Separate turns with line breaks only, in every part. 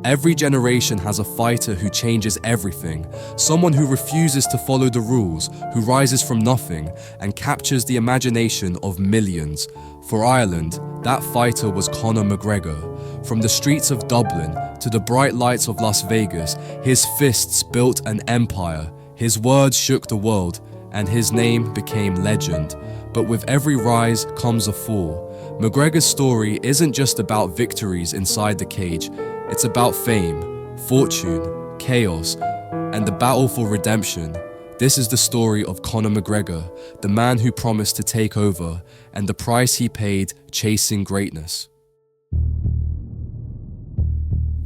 Every generation has a fighter who changes everything, someone who refuses to follow the rules, who rises from nothing and captures the imagination of millions. For Ireland, that fighter was Conor McGregor. From the streets of Dublin to the bright lights of Las Vegas, his fists built an empire, his words shook the world, and his name became legend. But with every rise comes a fall. McGregor's story isn't just about victories inside the cage, it's about fame, fortune, chaos, and the battle for redemption. This is the story of Conor McGregor, the man who promised to take over, and the price he paid chasing greatness.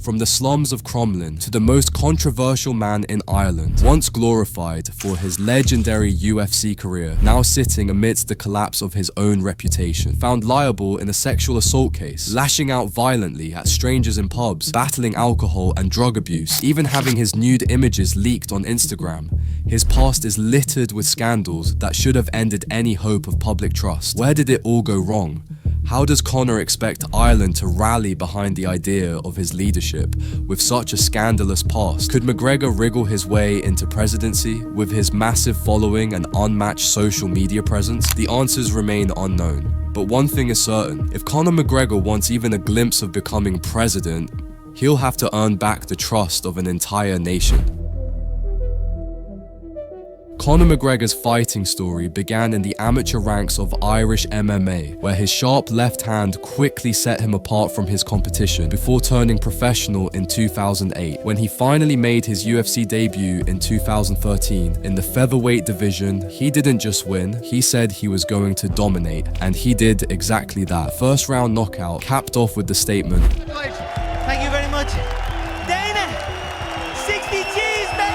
From the slums of Crumlin to the most controversial man in Ireland, once glorified for his legendary UFC career, now sitting amidst the collapse of his own reputation, found liable in a sexual assault case, lashing out violently at strangers in pubs, battling alcohol and drug abuse, even having his nude images leaked on Instagram. His past is littered with scandals that should have ended any hope of public trust. Where did it all go wrong? How does Conor expect Ireland to rally behind the idea of his leadership with such a scandalous past? Could McGregor wriggle his way into presidency with his massive following and unmatched social media presence? The answers remain unknown. But one thing is certain, if Conor McGregor wants even a glimpse of becoming president, he'll have to earn back the trust of an entire nation. Conor McGregor's fighting story began in the amateur ranks of Irish MMA, where his sharp left hand quickly set him apart from his competition before turning professional in 2008. When he finally made his UFC debut in 2013 in the featherweight division, he didn't just win, he said he was going to dominate, and he did exactly that. First round knockout capped off with the statement,
"Thank you very much. Dana, 60 G's, baby!"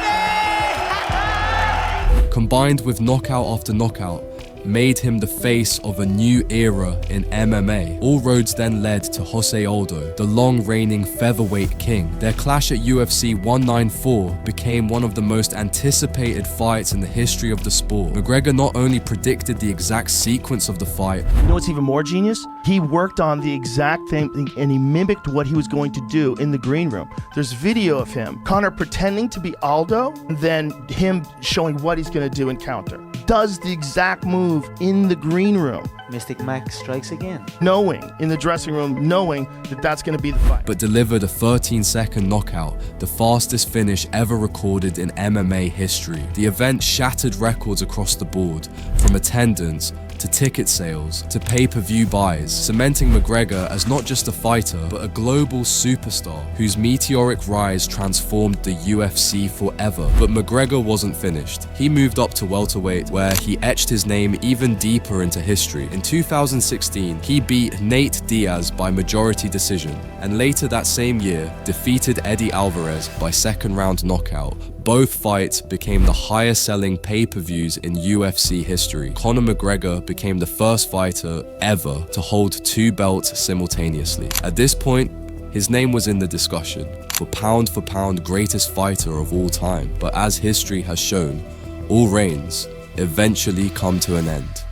combined with knockout after knockout, made him the face of a new era in MMA. All roads then led to Jose Aldo, the long-reigning featherweight king. Their clash at UFC 194 became one of the most anticipated fights in the history of the sport. McGregor not only predicted the exact sequence of the fight,
you know what's even more genius? He worked on the exact same thing and he mimicked what he was going to do in the green room. There's video of him, Conor pretending to be Aldo, and then him showing what he's going to do in counter. Does the exact move in the green room.
Mystic Mac strikes again.
Knowing, in the dressing room, knowing that that's going to be the fight.
But delivered a 13-second knockout, the fastest finish ever recorded in MMA history. The event shattered records across the board, from attendance to ticket sales to pay-per-view buys, cementing McGregor as not just a fighter, but a global superstar whose meteoric rise transformed the UFC forever. But McGregor wasn't finished. He moved up to welterweight, where he etched his name even deeper into history. In 2016, he beat Nate Diaz by majority decision, and later that same year, defeated Eddie Alvarez by second-round knockout. Both fights became the highest-selling pay-per-views in UFC history. Conor McGregor became the first fighter ever to hold two belts simultaneously. At this point, his name was in the discussion for pound greatest fighter of all time. But as history has shown, all reigns eventually come to an end.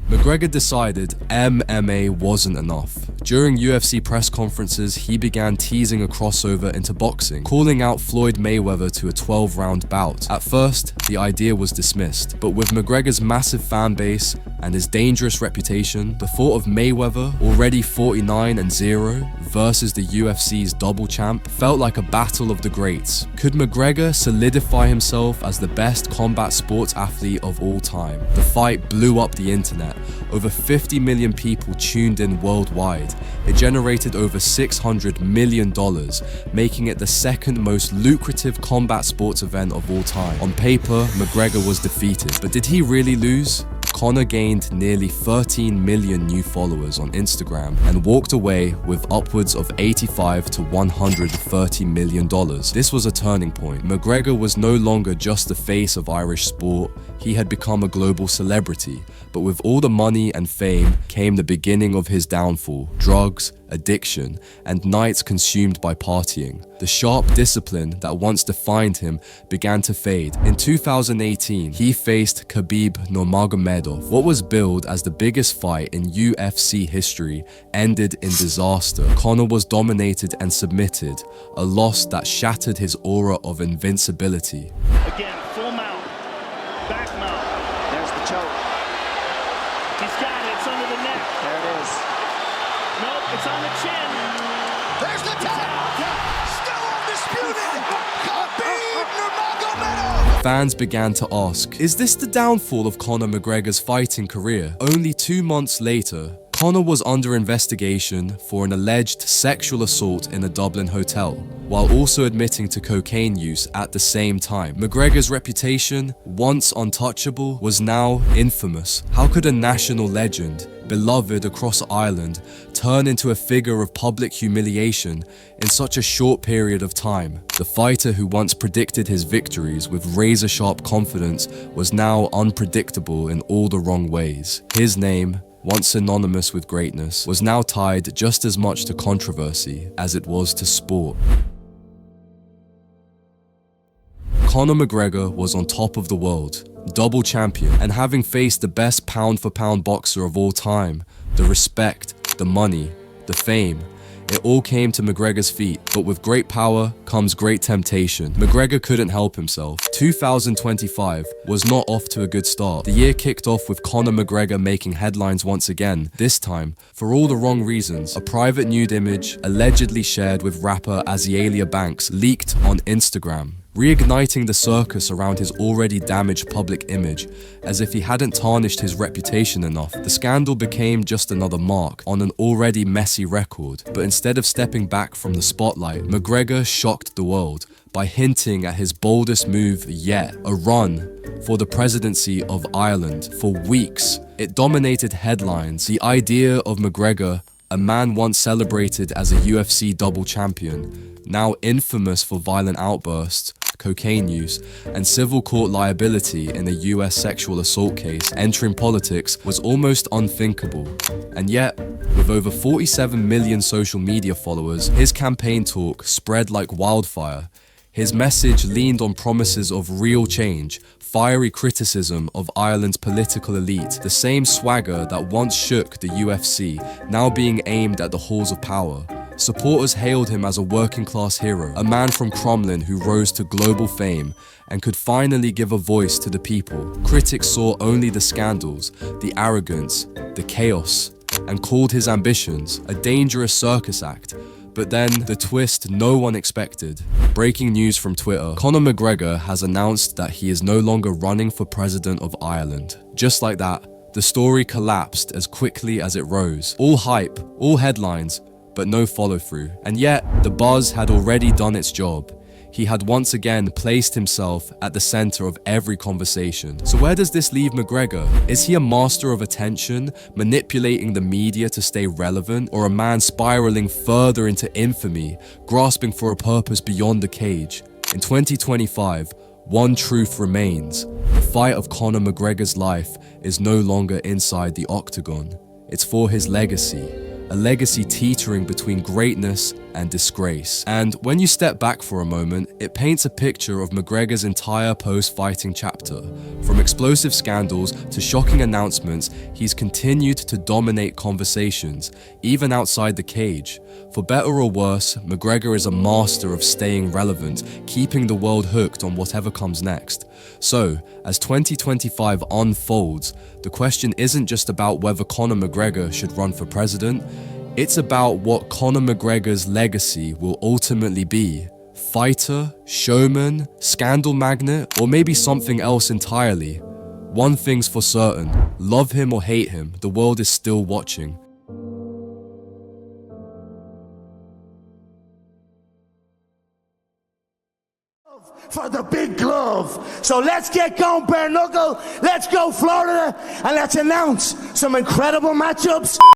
McGregor decided MMA wasn't enough. During UFC press conferences, he began teasing a crossover into boxing, calling out Floyd Mayweather to a 12-round bout. At first, the idea was dismissed, but with McGregor's massive fan base and his dangerous reputation, the thought of Mayweather, already 49-0, versus the UFC's double champ, felt like a battle of the greats. Could McGregor solidify himself as the best combat sports athlete of all time? The fight blew up the internet. Over 50 million people tuned in worldwide. It generated over $600 million, making it the second most lucrative combat sports event of all time. On paper, McGregor was defeated, but did he really lose? Conor gained nearly 13 million new followers on Instagram and walked away with upwards of $85 to $130 million. This was a turning point. McGregor was no longer just the face of Irish sport, he had become a global celebrity. But with all the money and fame came the beginning of his downfall. Drugs, addiction, and nights consumed by partying. The sharp discipline that once defined him began to fade. In 2018, he faced Khabib Nurmagomedov. What was billed as the biggest fight in UFC history ended in disaster. Conor was dominated and submitted, a loss that shattered his aura of invincibility.
Again, full mount, back mount. There's the choke. He's got it, it's under the neck. There it is. Nope, it's on the chin.
There's the tap. Still undisputed. Khabib Nurmagomedov.
Fans began to ask, is this the downfall of Conor McGregor's fighting career? Only 2 months later, Conor was under investigation for an alleged sexual assault in a Dublin hotel, while also admitting to cocaine use at the same time. McGregor's reputation, once untouchable, was now infamous. How could a national legend, beloved across Ireland, turn into a figure of public humiliation in such a short period of time? The fighter who once predicted his victories with razor-sharp confidence was now unpredictable in all the wrong ways. His name, once synonymous with greatness, was now tied just as much to controversy as it was to sport. Conor McGregor was on top of the world, double champion, and having faced the best pound-for-pound boxer of all time, the respect, the money, the fame, it all came to McGregor's feet. But with great power comes great temptation. McGregor couldn't help himself. 2025 was not off to a good start. The year kicked off with Conor McGregor making headlines once again, this time for all the wrong reasons. A private nude image, allegedly shared with rapper Azealia Banks, leaked on Instagram, reigniting the circus around his already damaged public image. As if he hadn't tarnished his reputation enough, the scandal became just another mark on an already messy record. But instead of stepping back from the spotlight, McGregor shocked the world by hinting at his boldest move yet, a run for the presidency of Ireland. For weeks, it dominated headlines. The idea of McGregor, a man once celebrated as a UFC double champion, now infamous for violent outbursts, cocaine use, and civil court liability in a US sexual assault case, entering politics was almost unthinkable. And yet, with over 47 million social media followers, his campaign talk spread like wildfire. His message leaned on promises of real change, fiery criticism of Ireland's political elite, the same swagger that once shook the UFC, now being aimed at the halls of power. Supporters hailed him as a working-class hero, a man from Crumlin who rose to global fame and could finally give a voice to the people. Critics saw only the scandals, the arrogance, the chaos, and called his ambitions a dangerous circus act. But then, the twist no one expected. Breaking news from Twitter, Conor McGregor has announced that he is no longer running for president of Ireland. Just like that, the story collapsed as quickly as it rose. All hype, all headlines, but no follow-through. And yet, the buzz had already done its job. He had once again placed himself at the center of every conversation. So where does this leave McGregor? Is he a master of attention, manipulating the media to stay relevant, or a man spiraling further into infamy, grasping for a purpose beyond the cage? In 2025, one truth remains. The fight of Conor McGregor's life is no longer inside the octagon. It's for his legacy. A legacy teetering between greatness and disgrace. And when you step back for a moment, it paints a picture of McGregor's entire post-fighting chapter. From explosive scandals to shocking announcements, he's continued to dominate conversations, even outside the cage. For better or worse, McGregor is a master of staying relevant, keeping the world hooked on whatever comes next. So, as 2025 unfolds, the question isn't just about whether Conor McGregor should run for president, it's about what Conor McGregor's legacy will ultimately be. Fighter, showman, scandal magnate, or maybe something else entirely. One thing's for certain, love him or hate him, the world is still watching.
For the big glove. So let's get going, bare knuckle. Let's go, Florida, and let's announce some incredible matchups.